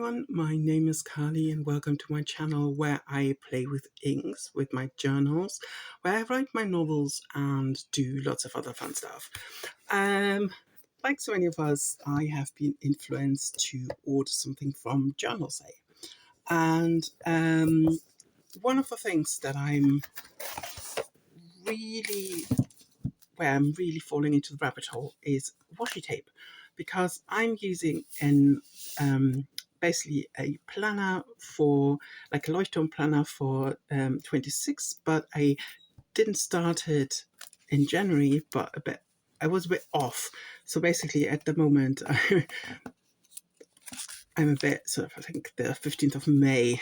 everyone, my name is Carly and welcome to my channel where I play with inks with my journals, where I write my novels and do lots of other fun stuff. Like so many of us, I have been influenced to order something from Journalsay. And one of the things that I'm really falling into the rabbit hole is washi tape, because I'm using basically a planner for like a Leuchtturm planner for 26, but I didn't start it in January, but I was a bit off. So basically at the moment I'm a bit sort of, I think the 15th of May.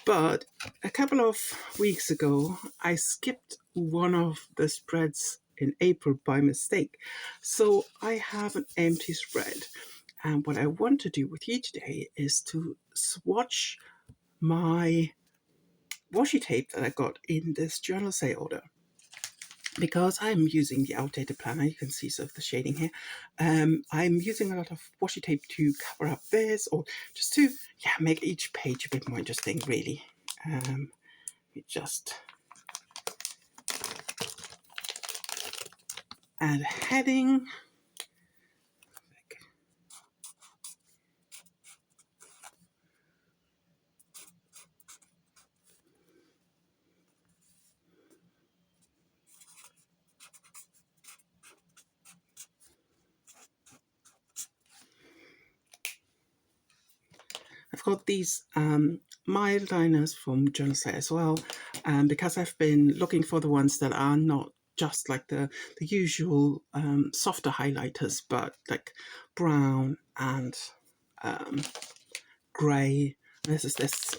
But a couple of weeks ago, I skipped one of the spreads in April by mistake. So I have an empty spread. And what I want to do with you today is to swatch my washi tape that I got in this Journalsay order. Because I'm using the outdated planner, you can see sort of the shading here. I'm using a lot of washi tape to cover up this, or just to make each page a bit more interesting, really. We just add a heading. I've got these mild liners from Journalsay as well, because I've been looking for the ones that are not just like the usual softer highlighters, but like brown and grey. This is this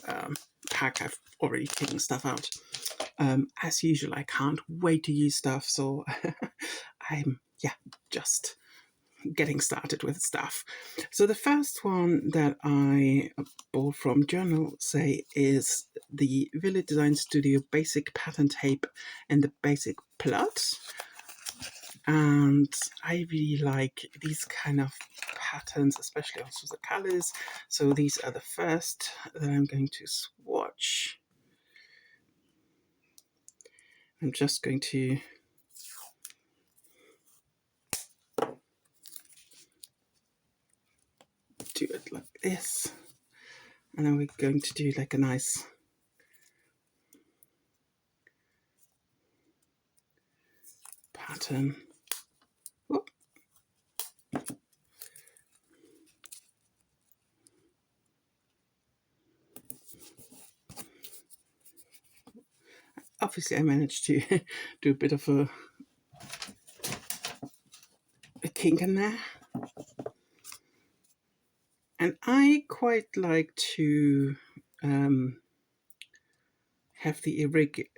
pack. I've already taken stuff out. As usual, I can't wait to use stuff, so I'm just getting started with stuff. So the first one that I bought from Journalsay is the Village Design Studio Basic Pattern Tape and the Basic Plus. And I really like these kind of patterns, especially also the colors. So these are the first that I'm going to swatch. I'm just going to do it like this, and then we're going to do like a nice pattern. Whoop. Obviously I managed to do a bit of a kink in there, and I quite like to have the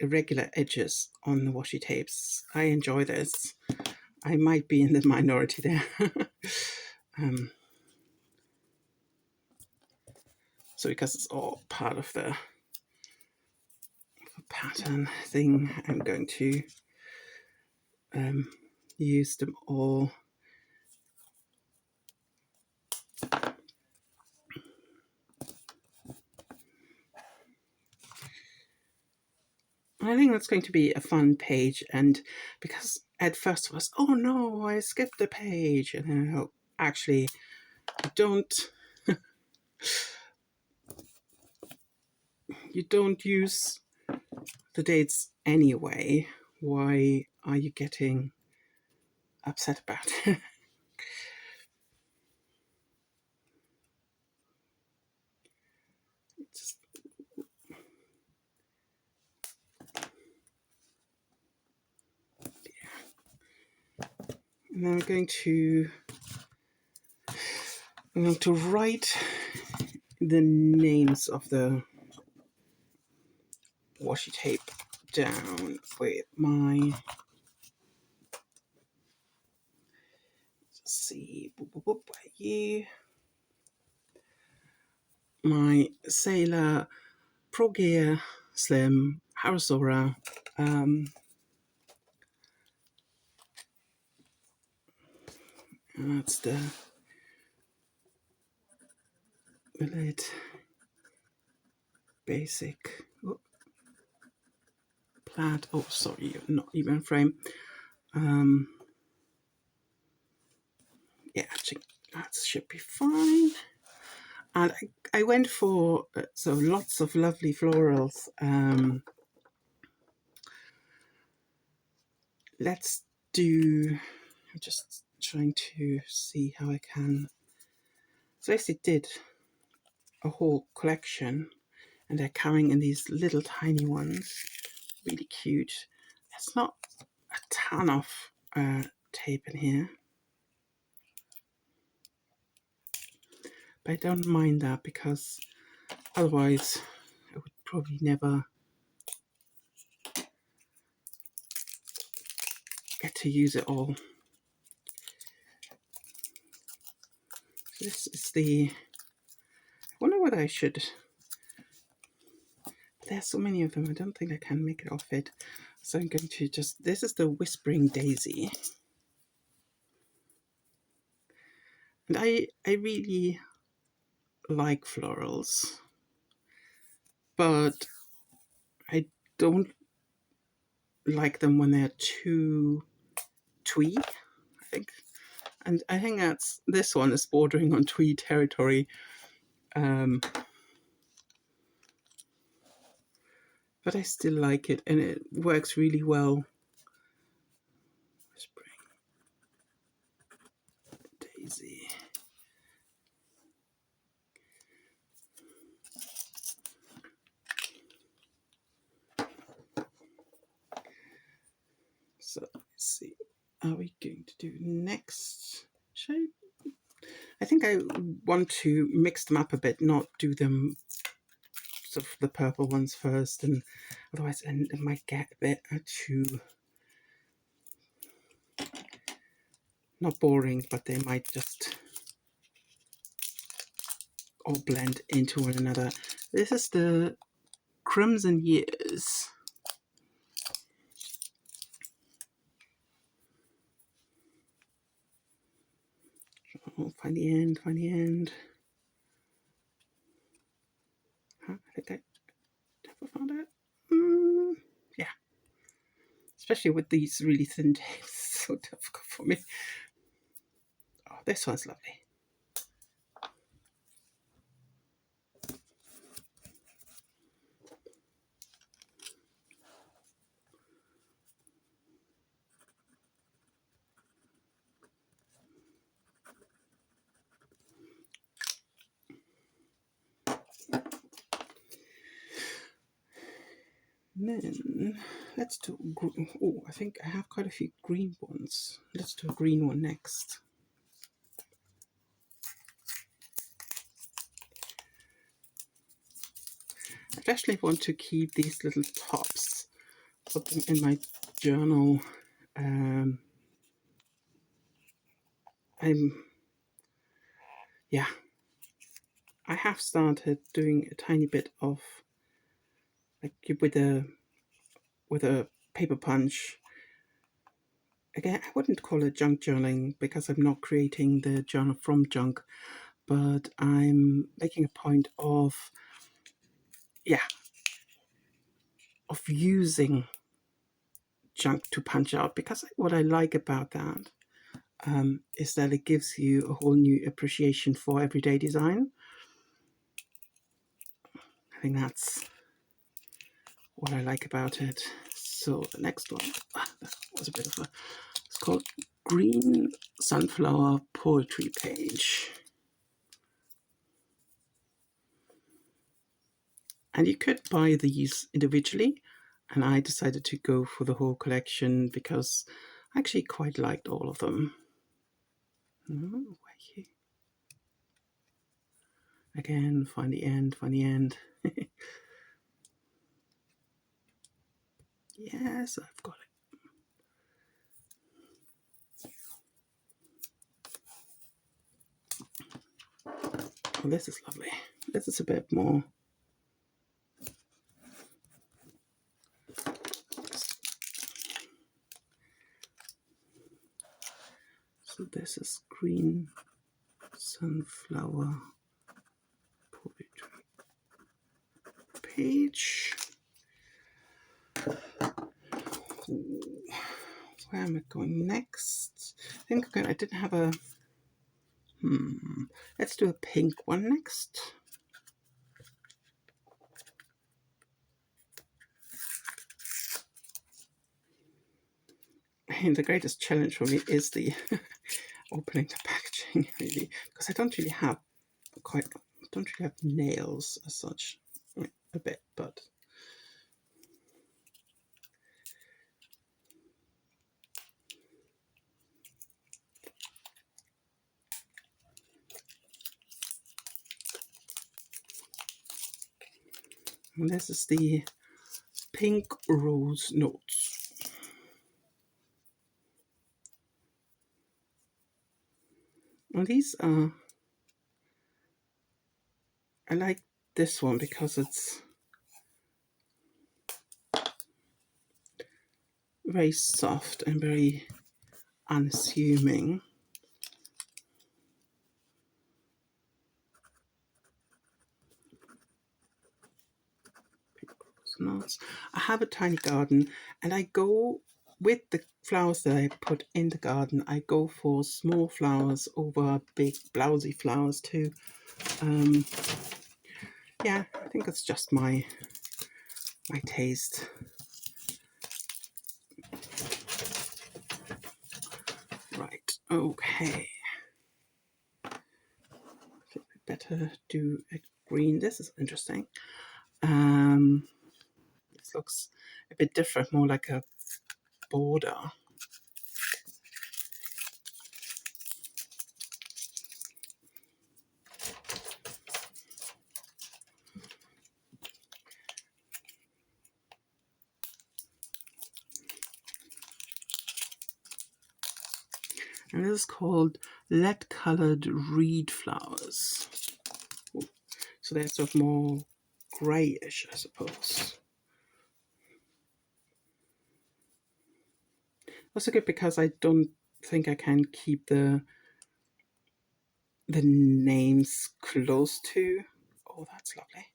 irregular edges on the washi tapes. I enjoy this. I might be in the minority there. So because it's all part of the pattern thing, I'm going to use them all. I think that's going to be a fun page, and because at first it was, oh no, I skipped a page, and then actually don't you don't use the dates anyway. Why are you getting upset about it? And then I'm going to write the names of the washi tape down with my, let's see, my Sailor, Pro Gear, Slim, Harasora, and that's the the lid. Basic plaid. Oh, sorry, not even frame. Yeah, actually, that should be fine. And I went for so lots of lovely florals. Let's do. I'm just trying to see how I can. So I actually did a whole collection, and they're coming in these little tiny ones, really cute. There's not a ton of tape in here, but I don't mind that because otherwise I would probably never get to use it all. This is the, I wonder what I should, there's so many of them, I don't think I can make it all fit. So I'm going to just, this is the Whispering Daisy. And I really like florals, but I don't like them when they're too twee, I think. And I think that's, this one is bordering on twee territory. But I still like it, and it works really well. Whispering Daisy. So let's see, are we going to do next? I think I want to mix them up a bit, not do them sort of the purple ones first, and otherwise it might get a bit too, not boring, but they might just all blend into one another. This is the Crimson Years. Oh, find the end, find the end. Huh, I think I never found it. Yeah. Especially with these really thin tapes, so difficult for me. Oh, this one's lovely. And then let's do, oh, I think I have quite a few green ones. Let's do a green one next. I actually want to keep these little tops, put them in my journal. Yeah, I have started doing a tiny bit of, like, with a paper punch. Again, I wouldn't call it junk journaling because I'm not creating the journal from junk, but I'm making a point of, yeah, of using junk to punch out, because what I like about that is that it gives you a whole new appreciation for everyday design. I think that's what I like about it. So the next one, that was a bit of a, it's called Green Sunflower Poetry Page. And you could buy these individually, and I decided to go for the whole collection because I actually quite liked all of them. Again, find the end, find the end. Yes, I've got it. Oh, this is lovely. This is a bit more. So this is Green Sunflower page. Ooh, where am I going next? I think I didn't have a... Let's do a pink one next. And the greatest challenge for me is the opening the packaging, really, because I don't really have nails as such. A bit, but and this is the Pink Rose Notes. And these are, I like this one because it's very soft and very unassuming. Notes. I have a tiny garden, and I go with the flowers that I put in the garden. I go for small flowers over big blousy flowers too. Yeah, I think it's just my taste. Right, okay. I think we better do a green. This is interesting. This looks a bit different, more like a border. And this is called lead colored reed flowers. Ooh. So they're sort of more greyish, I suppose. Also good because I don't think I can keep the names close to, oh, that's lovely,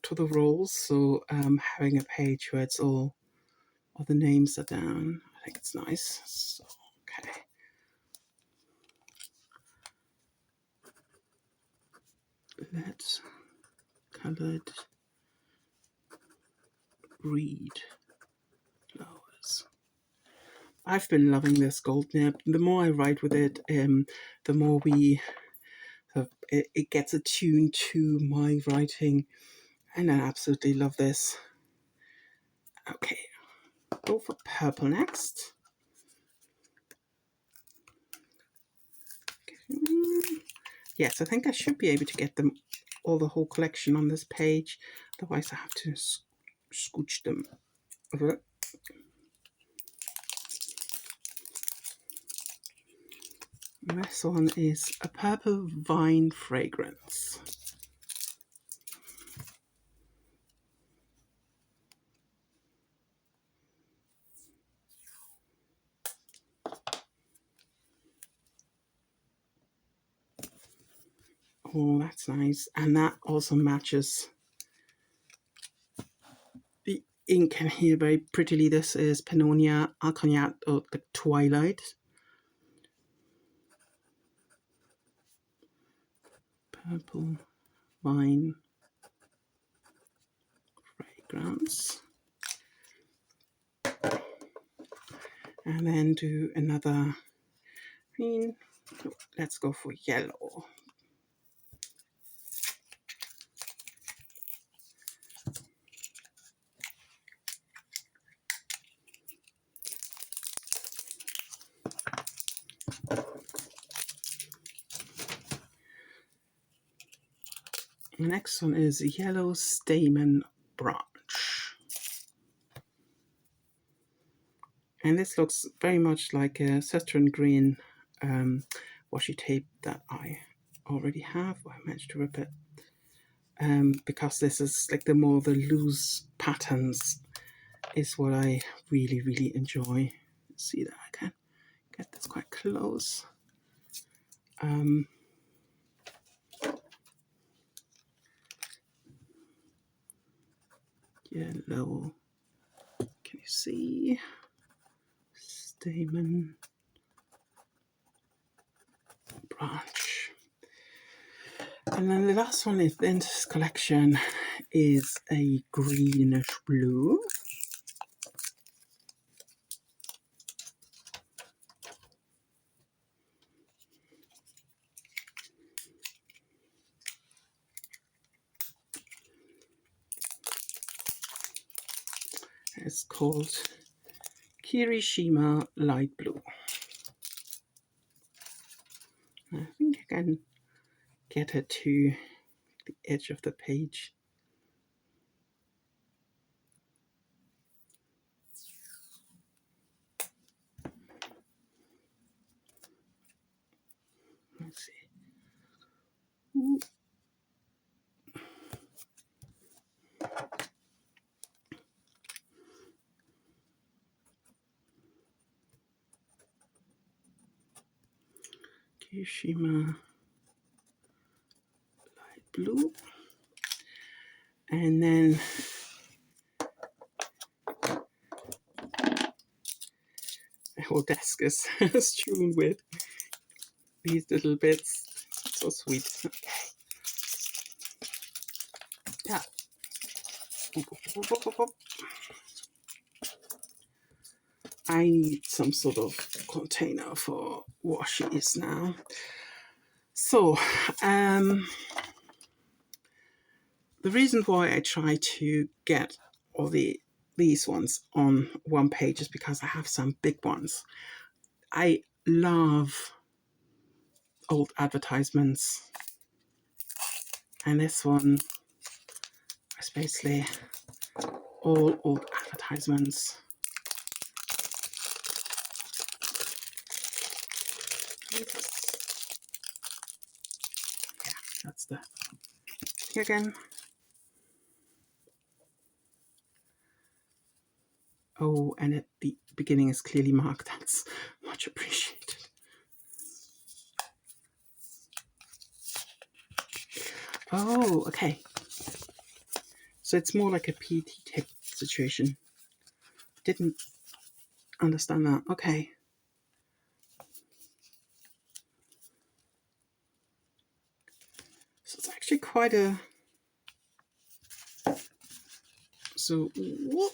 to the rolls. So having a page where it's all the names are down, I think it's nice. So, okay. Lead colored reed flowers. I've been loving this gold nib. The more I write with it, the more it gets attuned to my writing, and I absolutely love this. Okay, go for purple next. Yes, I think I should be able to get them the whole collection on this page. Otherwise, I have to scooch them over. This one is a purple vine fragrance. Oh, that's nice. And that also matches the ink in here very prettily. This is Pannonia Arconiat, or the Twilight. Purple vine fragrance. And then do another green. Let's go for yellow. The next one is Yellow Stamen Branch. And this looks very much like a Citron Green washi tape that I already have. I managed to rip it. Because this is like the loose patterns is what I really, really enjoy. See that I can get this quite close. yellow. Can you see? Stamen, branch. And then the last one in this collection is a greenish blue. It's called Kirishima Light Blue. I think I can get it to the edge of the page. Let's see. Ooh. Kirishima Light Blue. And then the whole desk is strewn with these little bits. So sweet. Okay. Yeah. I need some sort of container for washis now. So, the reason why I try to get all these ones on one page is because I have some big ones. I love old advertisements, and this one is basically all old advertisements. Yeah, that's the here again. Oh, and at the beginning is clearly marked. That's much appreciated. Oh, okay. So it's more like a PT tip situation. Didn't understand that. Okay. So it's actually quite a... So, whoop.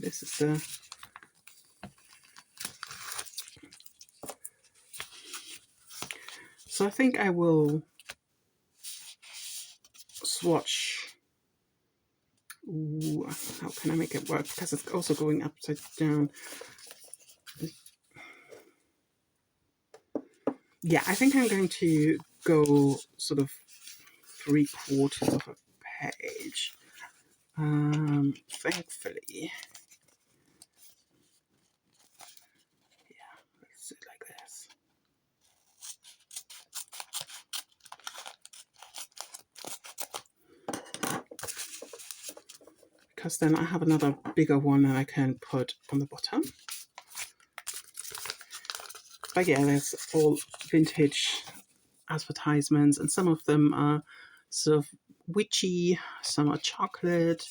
This is the... So I think I will swatch. Ooh, how can I make it work? Because it's also going upside down. Yeah, I think I'm going to go sort of 3/4 of a page. Thankfully. Yeah, let's do it like this. Because then I have another bigger one that I can put on the bottom. But yeah, there's all vintage advertisements, and some of them are sort of witchy, some are chocolate,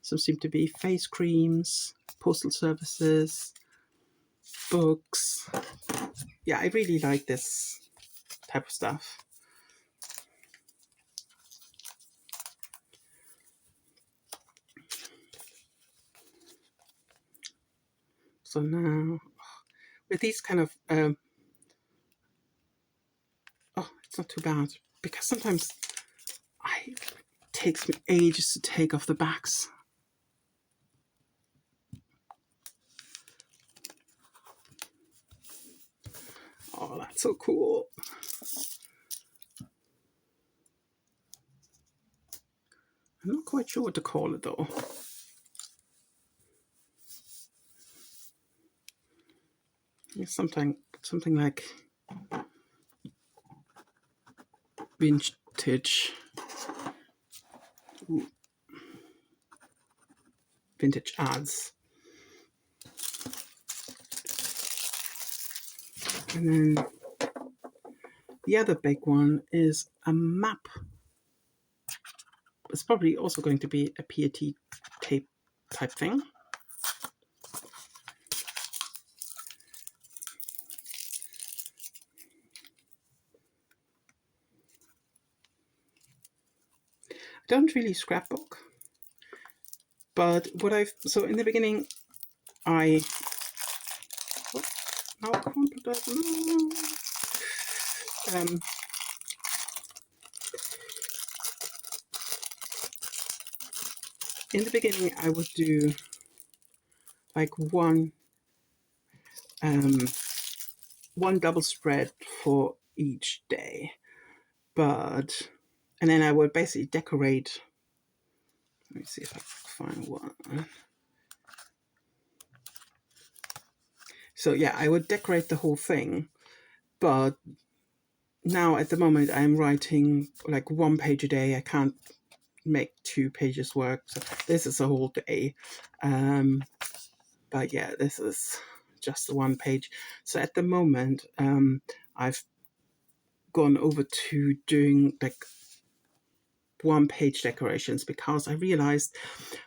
some seem to be face creams, postal services, books. Yeah, I really like this type of stuff. So now, with these kind of, oh, it's not too bad, because sometimes it takes me ages to take off the backs. Oh, that's so cool. I'm not quite sure what to call it though. It's something like vintage. Ooh. Vintage ads. And then the other big one is a map. it's probably also going to be a PET tape type thing. I don't really scrapbook, but what so in the beginning, I how can't do that? No. In the beginning, I would do like one double spread for each day, and then I would basically decorate. Let me see if I can find one. So yeah, I would decorate the whole thing, but now at the moment I'm writing like 1 page a day. I can't make 2 pages work, so this is a whole day. But yeah, this is just the 1 page. So at the moment, I've gone over to doing like 1 page decorations, because I realized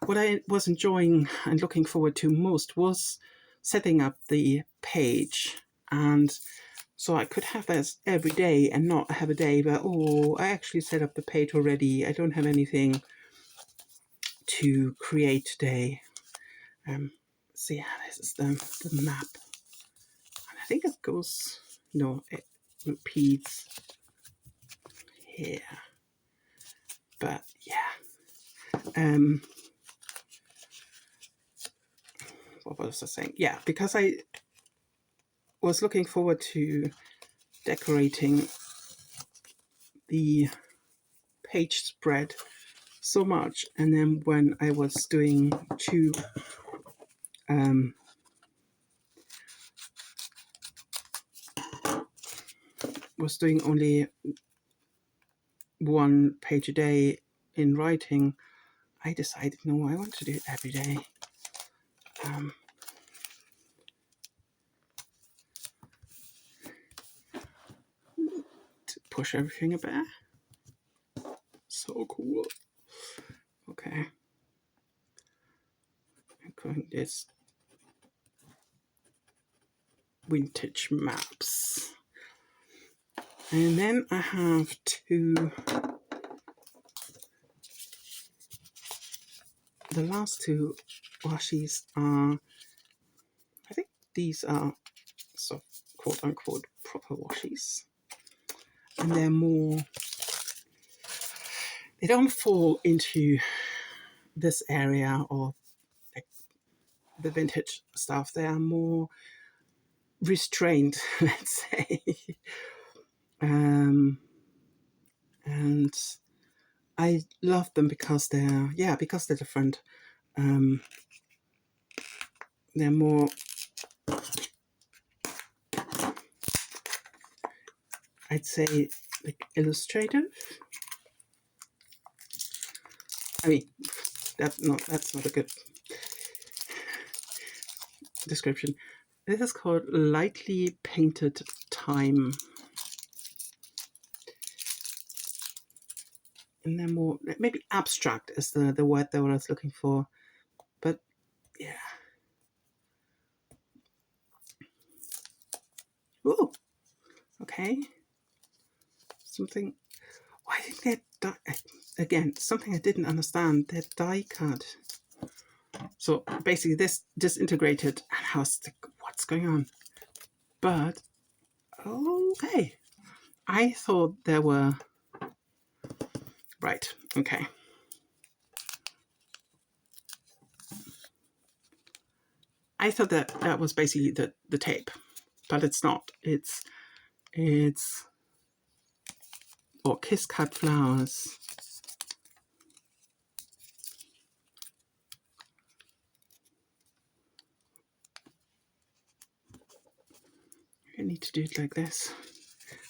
what I was enjoying and looking forward to most was setting up the page. And so I could have this every day and not have a day where, oh, I actually set up the page already, I don't have anything to create today. So yeah, this is the map. And I think it goes, no, it repeats here. But yeah. What was I saying? Yeah, because I was looking forward to decorating the page spread so much, and then when I was doing only 1 page a day in writing, I decided, no, I want to do it every day. To push everything a bit. So cool. Okay. I'm going this vintage maps. And then I have 2. The last 2 washis are, I think these are so quote unquote proper washis. And they're more, they don't fall into this area or like the vintage stuff. They are more restrained, let's say. And I love them because they're different. They're more, I'd say, like illustrative. I mean, that's not a good description. This is called lightly painted time. And they're more, maybe abstract is the word that I was looking for. But yeah. Ooh, okay. Something, I think they're, again, something I didn't understand. They're die cut. So basically this disintegrated, and I was like, what's going on? But, okay. I thought there were, right, okay. I thought that was basically the tape, but it's not. It's or kiss cut flowers. I need to do it like this.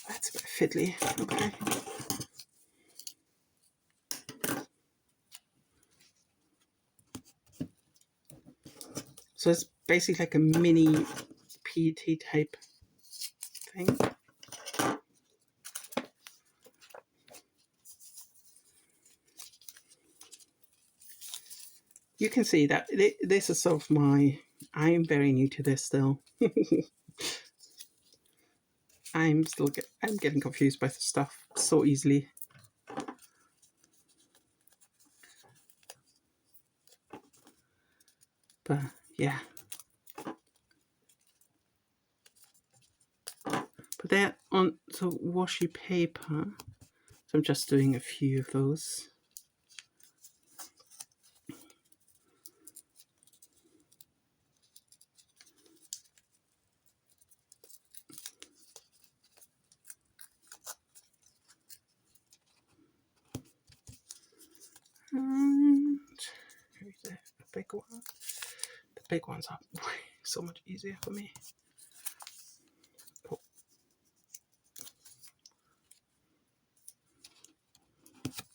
That's a bit fiddly. Okay. So it's basically like a mini PET type thing. you can see that this is sort of my, I am very new to this still. I'm getting confused by the stuff so easily. But yeah. But they're on the washi paper. So I'm just doing a few of those. And here's a big one. The big ones are so much easier for me. Oh.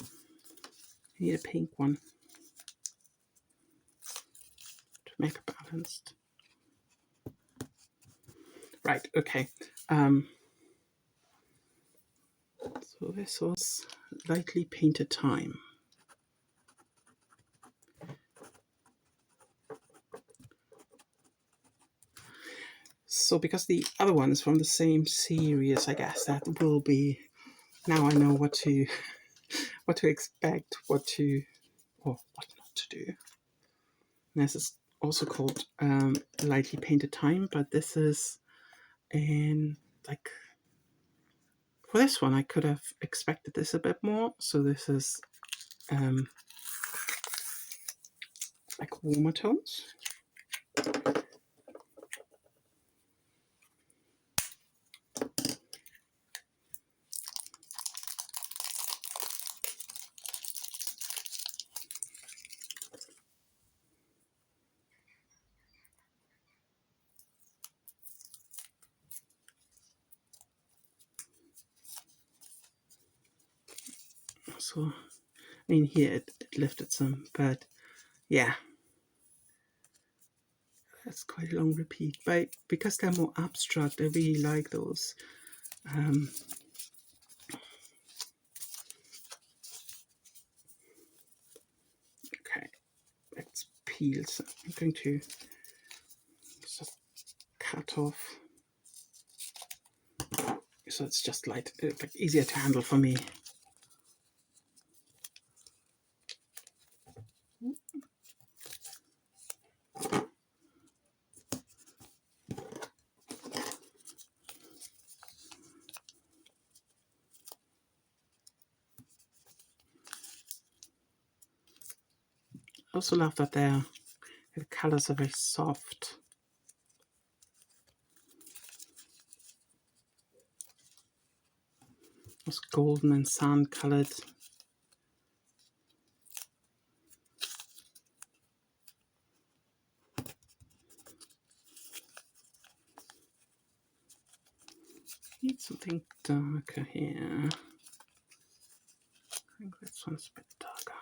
I need a pink one to make it balanced. Right, okay. So this was lightly painted time. So because the other one's from the same series, I guess that will be, now I know what to expect, or what not to do. And this is also called lightly painted time, but this is in, like, for this one I could have expected this a bit more. So this is like warmer tones. So, I mean, here it lifted some, but yeah, that's quite a long repeat. But because they're more abstract, I really like those. Okay, let's peel. So I'm going to just cut off, so it's just like easier to handle for me. I also love that the colors are very soft. It's golden and sand colored. Need something darker here. I think this one's a bit darker.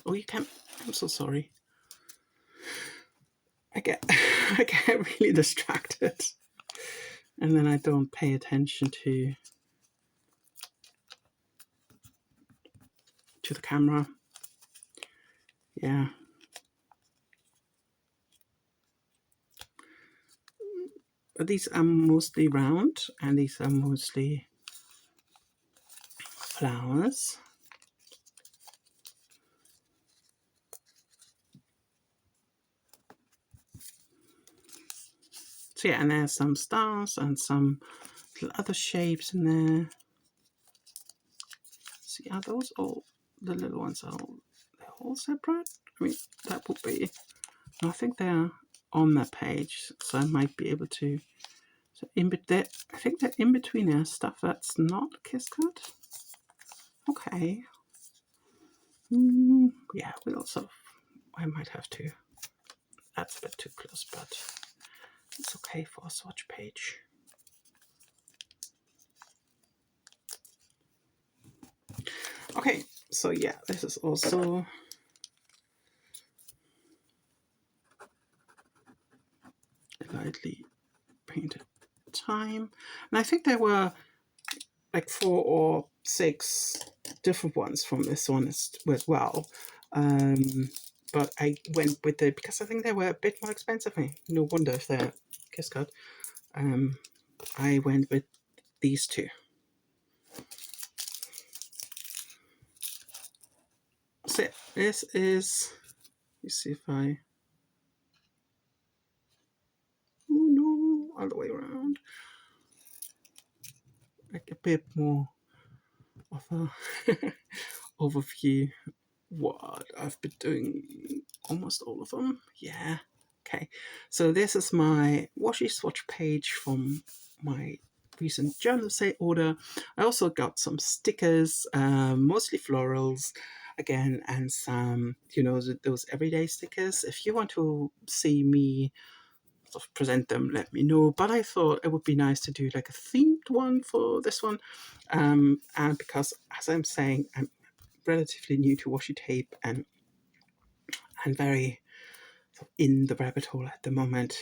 Oh, you can. I'm so sorry. I get really distracted, and then I don't pay attention to the camera. Yeah. But these are mostly round, and these are mostly flowers. So yeah, and there's some stars and some little other shapes in there. See, are those all, the little ones are they're all separate? I mean, that would be, I think they're on that page, so I might be able to. So I think that in between there's stuff that's not kiss cut. Okay. Yeah, we'll also, I might have to. That's a bit too close, but it's okay for a swatch page. Okay, so yeah, this is also lightly painted time. And I think there were like 4 or 6 different ones from this one as well. But I went with the, because I think they were a bit more expensive. No wonder if they're Kiss Cut. I went with these two. So this is, you see if I, oh no, all the way around, like a bit more of a overview what I've been doing, almost all of them. Yeah. Okay, so this is my washi swatch page from my recent Journalsay order. I also got some stickers, mostly florals again, and some, you know, those everyday stickers. If you want to see me sort of present them, let me know. But I thought it would be nice to do like a themed one for this one, and because, as I'm saying, I'm relatively new to washi tape and very in the rabbit hole at the moment.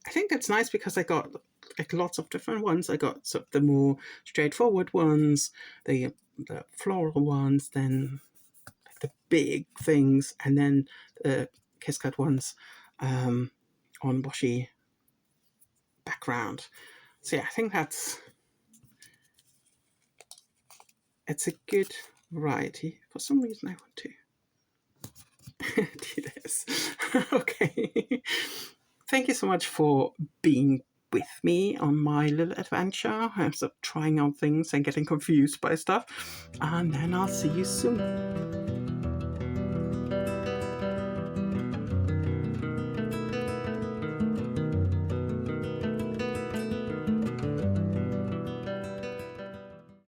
I think that's nice because I got like lots of different ones. I got sort of the more straightforward ones, the floral ones, then like the big things, and then the Kiss Cut ones on washi background. So yeah, I think it's a good variety. For some reason I want to do this. Okay. Thank you so much for being with me on my little adventure. I'm sort of trying out things and getting confused by stuff. And then I'll see you soon.